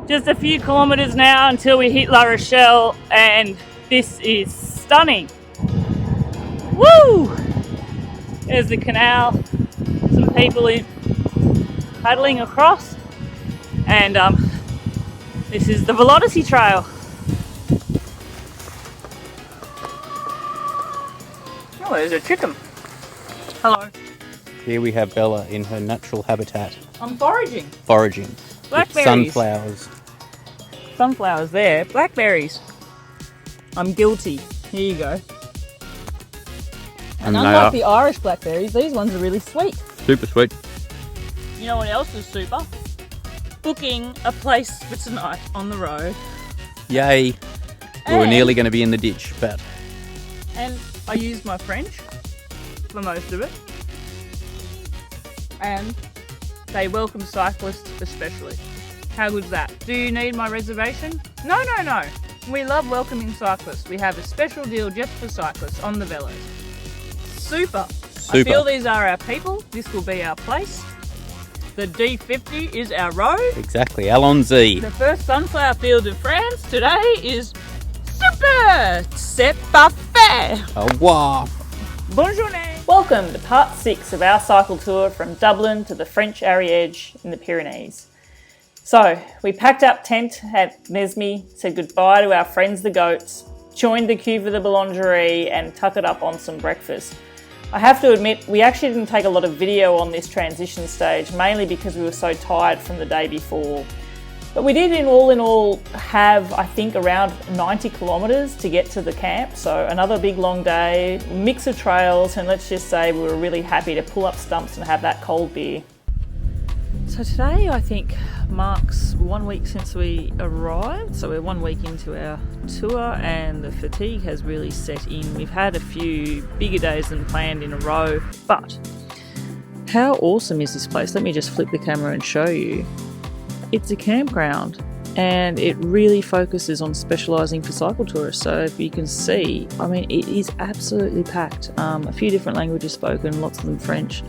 Just a few kilometres now until we hit La Rochelle, and this is stunning. Woo! There's the canal, some people paddling across, and this is the Vélodysée Trail. Oh, there's a chicken. Hello. Here we have Bella in her natural habitat. I'm foraging. Foraging. Blackberries. Sunflowers. Sunflowers there. Blackberries. I'm guilty. Here you go. And unlike the Irish blackberries, these ones are really sweet. Super sweet. You know what else is super? Booking a place for tonight on the road. Yay. We were nearly going to be in the ditch, but... And I used my French for most of it. And they welcome cyclists especially. How good's that? Do you need my reservation? No. We love welcoming cyclists. We have a special deal just for cyclists on the Velos. Super. I feel these are our people. This will be our place. The D50 is our road. Exactly. Allons-y. The first sunflower field of France today is super. C'est parfait. Au revoir. Bonne journée. Welcome to part 6 of our cycle tour from Dublin to the French Ariège in the Pyrenees. So, we packed up tent at Nesme, said goodbye to our friends the goats, joined the queue for the boulangerie and tucked it up on some breakfast. I have to admit, we actually didn't take a lot of video on this transition stage, mainly because we were so tired from the day before. But we did in all have, I think, around 90 kilometres to get to the camp. So another big long day, mix of trails, and let's just say we were really happy to pull up stumps and have that cold beer. So today, I think, marks 1 week since we arrived. So we're 1 week into our tour and the fatigue has really set in. We've had a few bigger days than planned in a row, but how awesome is this place? Let me just flip the camera and show you. It's a campground and it really focuses on specialising for cycle tourists. So if you can see, I mean, it is absolutely packed. A few different languages spoken, lots of them French.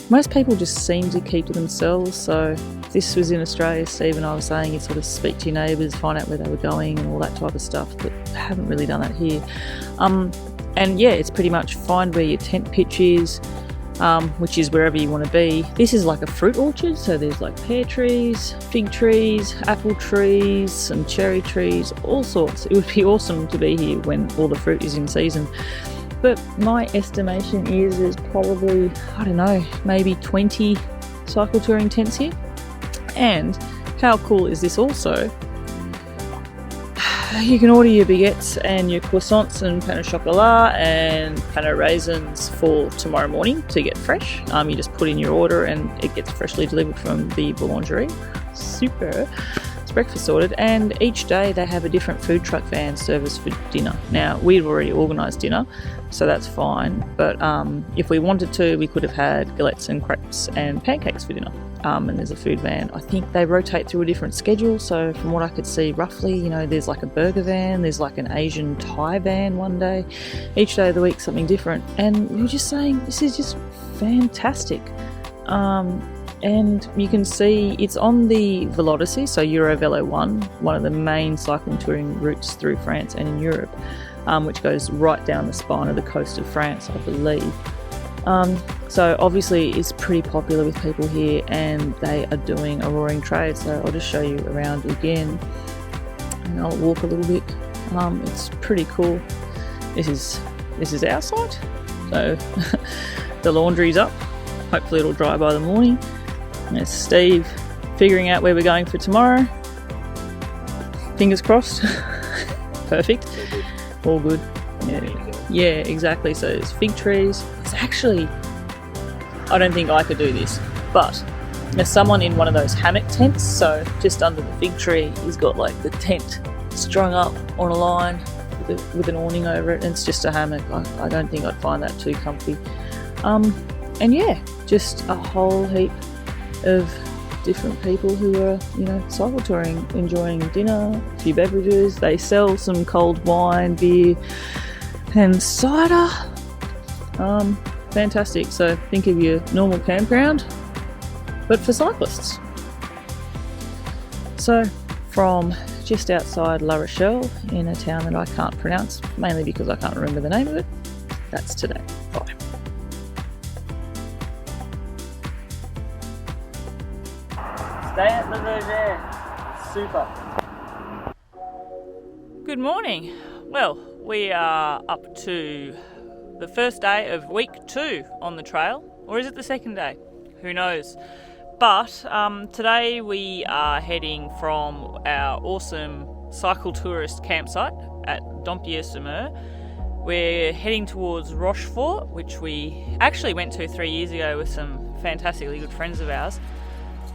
Most people just seem to keep to themselves. So if this was in Australia, Steve and I were saying you'd sort of speak to your neighbours, find out where they were going and all that type of stuff, but I haven't really done that here. And yeah, it's pretty much find where your tent pitch is, which is wherever you want to be. This is like a fruit orchard, so there's like pear trees, fig trees, apple trees, some cherry trees, all sorts. It would be awesome to be here when all the fruit is in season. But my estimation is there's probably, I don't know, maybe 20 cycle touring tents here. And how cool is this also? You can order your baguettes and your croissants and pain au chocolat and pain au raisins for tomorrow morning to get fresh. You just put in your order and it gets freshly delivered from the boulangerie. Super. It's breakfast ordered, and each day they have a different food truck van service for dinner. Now, we'd already organised dinner, so that's fine, but if we wanted to, we could have had galettes and crepes and pancakes for dinner. And there's a food van. I think they rotate through a different schedule, so from what I could see roughly, you know, there's like a burger van, there's like an Asian Thai van one day, each day of the week something different, and we were just saying this is just fantastic. And you can see it's on the Vélodysée, so Eurovelo 1 of the main cycling touring routes through France and in Europe, which goes right down the spine of the coast of France, I believe. So obviously it's pretty popular with people here and they are doing a roaring trade, so I'll just show you around again and I'll walk a little bit. It's pretty cool. This is our site, so the laundry's up, hopefully it'll dry by the morning. There's Steve figuring out where we're going for tomorrow. Fingers crossed. Perfect. All good. Yeah, exactly. So there's fig trees. There's actually, I don't think I could do this, but there's someone in one of those hammock tents. So just under the fig tree, he's got like the tent strung up on a line with an awning over it. And it's just a hammock. I don't think I'd find that too comfy. And yeah, just a whole heap of different people who are, you know, cycle touring, enjoying dinner, a few beverages. They sell some cold wine, beer and cider. Fantastic. So think of your normal campground, but for cyclists. So from just outside La Rochelle in a town that I can't pronounce, mainly because I can't remember the name of it. That's today. Bye. Stay at the VERGER. Super. Good morning. Well, we are up to the first day of week 2 on the trail. Or is it the second day? Who knows? But today we are heading from our awesome cycle tourist campsite at DOMPIERRE-SUR-MER. We're heading towards Rochefort, which we actually went to 3 years ago with some fantastically good friends of ours.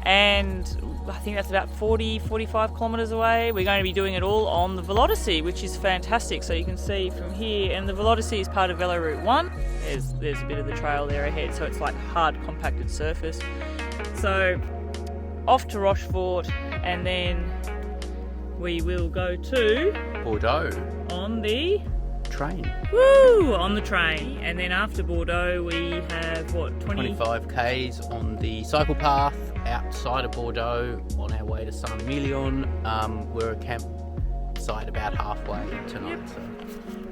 And I think that's about 45 kilometres away. We're going to be doing it all on the Vélodysée, which is fantastic. So you can see from here, and the Vélodysée is part of Velo Route 1. There's a bit of the trail there ahead, so it's like hard compacted surface. So off to Rochefort, and then we will go to Bordeaux on the train. Woo! On the train. And then after Bordeaux we have what, 25 k's on the cycle path outside of Bordeaux on our way to Saint-Emilion. We're a campsite about halfway tonight. Yep. So.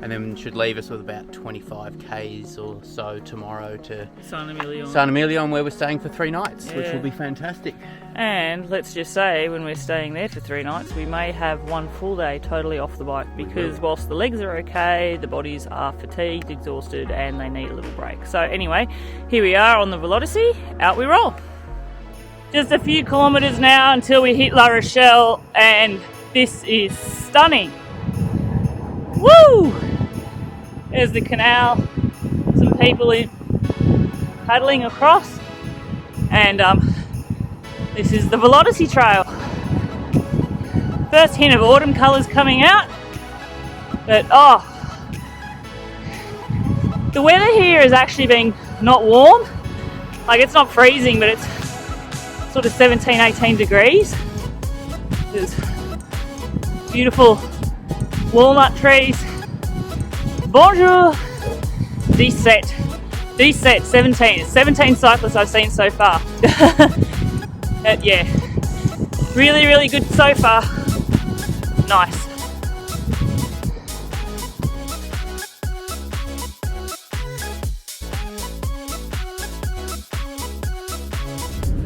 And then should leave us with about 25 k's or so tomorrow to Saint-Emilion, where we're staying for 3 nights, which will be fantastic. And let's just say, when we're staying there for 3 nights, we may have 1 full day totally off the bike, because whilst the legs are okay, the bodies are fatigued, exhausted, and they need a little break. So anyway, here we are on the Vélodysée, out we roll. Just a few kilometres now until we hit La Rochelle, and this is stunning. Woo! There's the canal, some people paddling across, and this is the Vélodysée Trail. First hint of autumn colours coming out, but the weather here has actually been not warm. Like, it's not freezing, but it's sort of 17, 18 degrees. There's beautiful walnut trees. Bonjour! 17. 17 cyclists I've seen so far. Yeah, really, really good so far. Nice.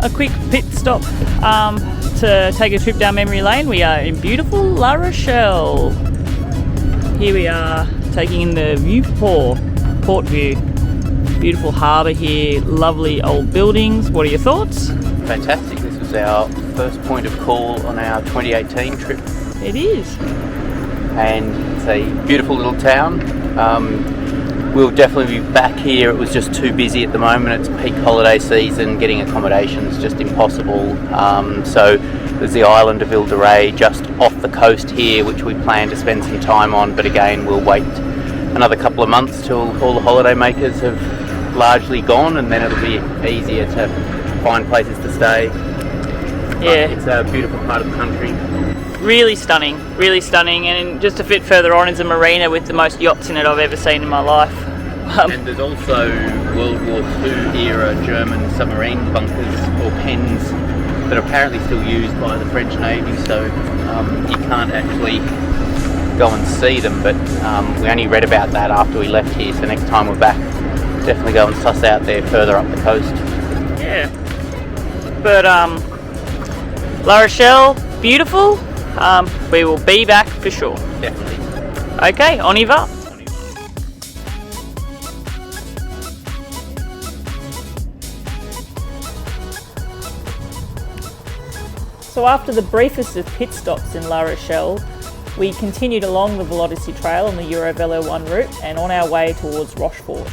A quick pit stop to take a trip down memory lane. We are in beautiful La Rochelle. Here we are taking in the port view. Beautiful harbour here, lovely old buildings. What are your thoughts? Fantastic. This was our first point of call on our 2018 trip. It is. And it's a beautiful little town. We'll definitely be back here. It was just too busy at the moment. It's peak holiday season. Getting accommodations just impossible. So there's the island of Vélodysée just off the coast here, which we plan to spend some time on. But again, we'll wait another couple of months till all the holiday makers have largely gone, and then it'll be easier to find places to stay. Yeah, but it's a beautiful part of the country. Really stunning, and just a bit further on is a marina with the most yachts in it I've ever seen in my life. And there's also World War II era German submarine bunkers or pens that are apparently still used by the French Navy, so you can't actually go and see them, but we only read about that after we left here, so next time we're back, definitely go and suss out there further up the coast. Yeah, but La Rochelle, beautiful. We will be back for sure. Definitely. Okay, on y va. So after the briefest of pit stops in La Rochelle, we continued along the Vélodysée Trail on the Eurovelo 1 route and on our way towards Rochefort.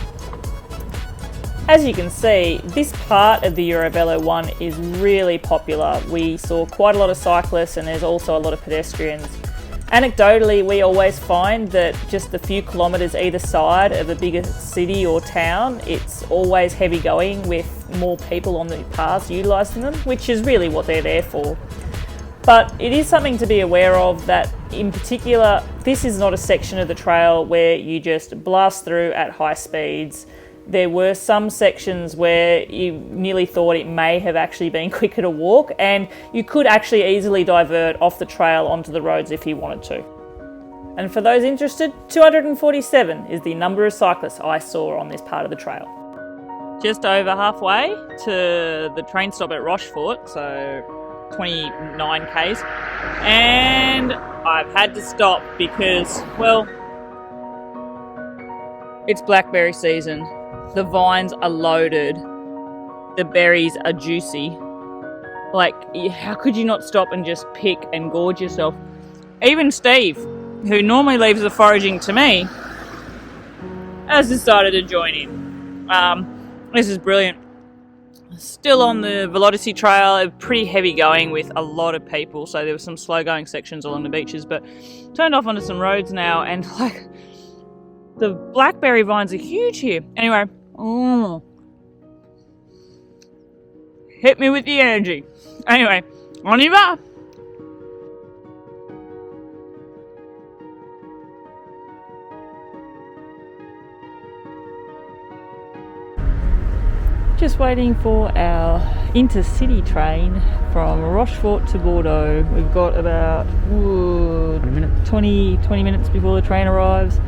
As you can see, this part of the Eurovelo 1 is really popular. We saw quite a lot of cyclists, and there's also a lot of pedestrians. Anecdotally, we always find that just a few kilometres either side of a bigger city or town, it's always heavy going with more people on the paths utilising them, which is really what they're there for. But it is something to be aware of that, in particular, this is not a section of the trail where you just blast through at high speeds. there were some sections where you nearly thought it may have actually been quicker to walk, and you could actually easily divert off the trail onto the roads if you wanted to. And for those interested, 247 is the number of cyclists I saw on this part of the trail. Just over halfway to the train stop at Rochefort, so 29 k's, and I've had to stop because, well, it's blackberry season. The vines are loaded. The berries are juicy. Like, how could you not stop and just pick and gorge yourself? Even Steve, who normally leaves the foraging to me, has decided to join in. This is brilliant. Still on the Vélodysée Trail, pretty heavy going with a lot of people, so there were some slow going sections along the beaches, but turned off onto some roads now, and like, the blackberry vines are huge here. Anyway, hit me with the energy. Anyway, on y va! Just waiting for our intercity train from Rochefort to Bordeaux. We've got about 20 minutes before the train arrives.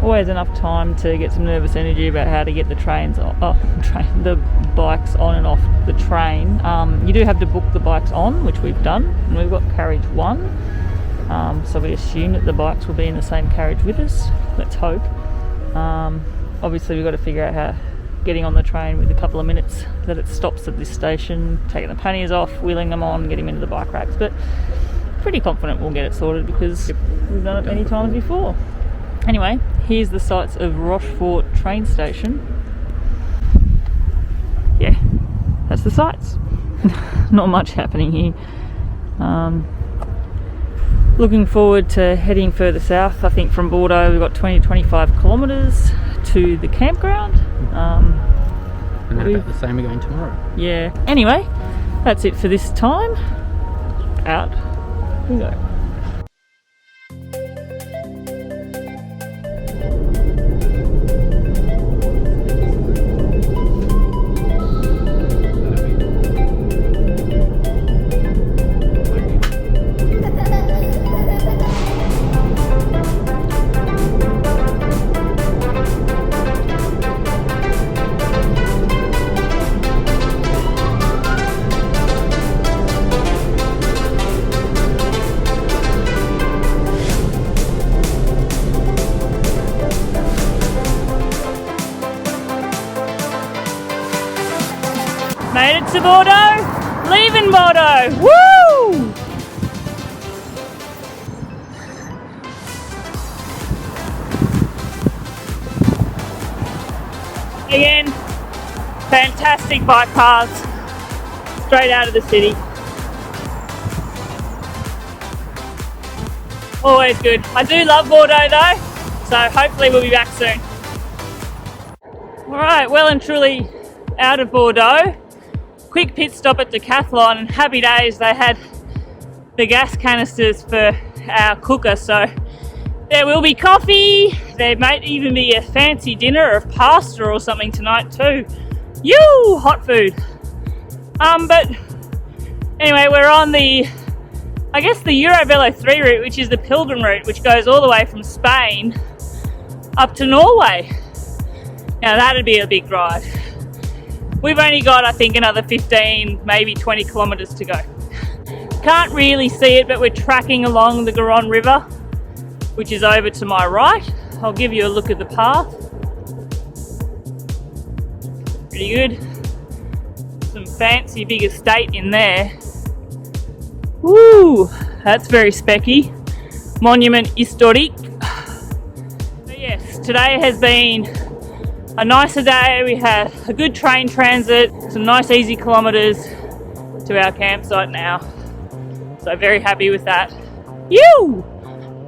Always enough time to get some nervous energy about how to get the the bikes on and off the train. You do have to book the bikes on, which we've done, and we've got carriage 1. So we assume that the bikes will be in the same carriage with us. Let's hope. Obviously we've got to figure out how getting on the train with a couple of minutes that it stops at this station, taking the panniers off, wheeling them on, getting them into the bike racks. But pretty confident we'll get it sorted because we've done it many times before. Anyway, here's the sights of Rochefort train station. Yeah, that's the sights. Not much happening here. Looking forward to heading further south. I think from Bordeaux we've got 20-25 kilometres to the campground. And then about the same again tomorrow. Yeah. Anyway, that's it for this time. Out we go. Made it to Bordeaux, leaving Bordeaux, woo! Again, fantastic bike paths, straight out of the city. Always good. I do love Bordeaux though, so hopefully we'll be back soon. Alright, well and truly out of Bordeaux. Quick pit stop at Decathlon, and happy days, they had the gas canisters for our cooker, so there will be coffee. There might even be a fancy dinner of pasta or something tonight too. Yoo! Hot food. But anyway, we're on the Eurovelo 3 route, which is the Pilgrim route, which goes all the way from Spain up to Norway. Now that'd be a big drive. We've only got, I think, another 15, maybe 20 kilometres to go. Can't really see it, but we're tracking along the Garonne River, which is over to my right. I'll give you a look at the path. Pretty good. Some fancy big estate in there. Woo! That's very specky. Monument historique. So yes, today has been a nicer day. We had a good train transit, some nice easy kilometres to our campsite now. So very happy with that. You!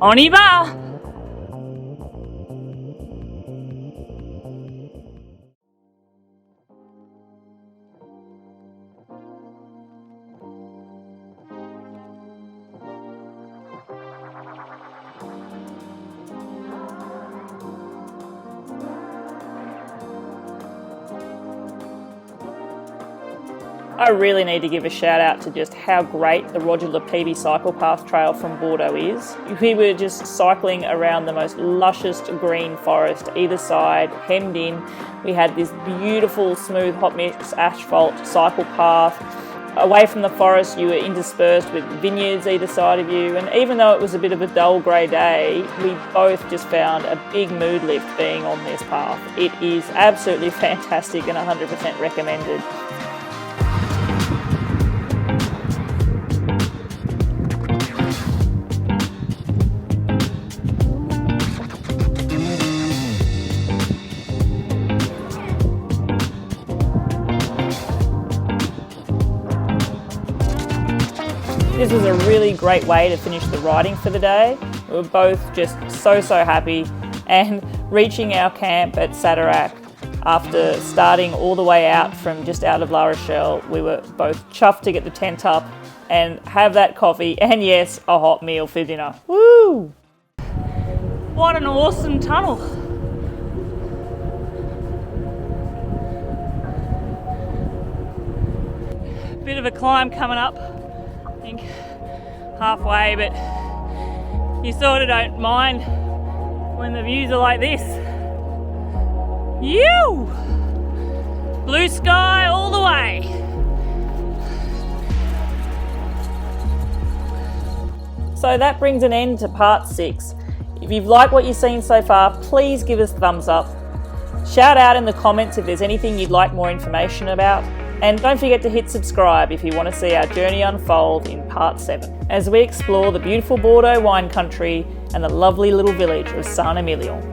On y va! I really need to give a shout out to just how great the Roger Lepebe cycle path trail from Bordeaux is. We were just cycling around the most luscious green forest either side, hemmed in. We had this beautiful smooth hot mix asphalt cycle path. Away from the forest you were interspersed with vineyards either side of you, and even though it was a bit of a dull grey day, we both just found a big mood lift being on this path. It is absolutely fantastic and 100% recommended. This was a really great way to finish the riding for the day. We were both just so happy, and reaching our camp at Sadarac after starting all the way out from just out of La Rochelle, we were both chuffed to get the tent up and have that coffee and yes, a hot meal for dinner. Woo! What an awesome tunnel. Bit of a climb coming up. I think halfway, but you sort of don't mind when the views are like this. Yew! Blue sky all the way. So that brings an end to part 6. If you've liked what you've seen so far, please give us a thumbs up. Shout out in the comments if there's anything you'd like more information about. And don't forget to hit subscribe if you want to see our journey unfold in part 7, as we explore the beautiful Bordeaux wine country and the lovely little village of Saint-Emilion.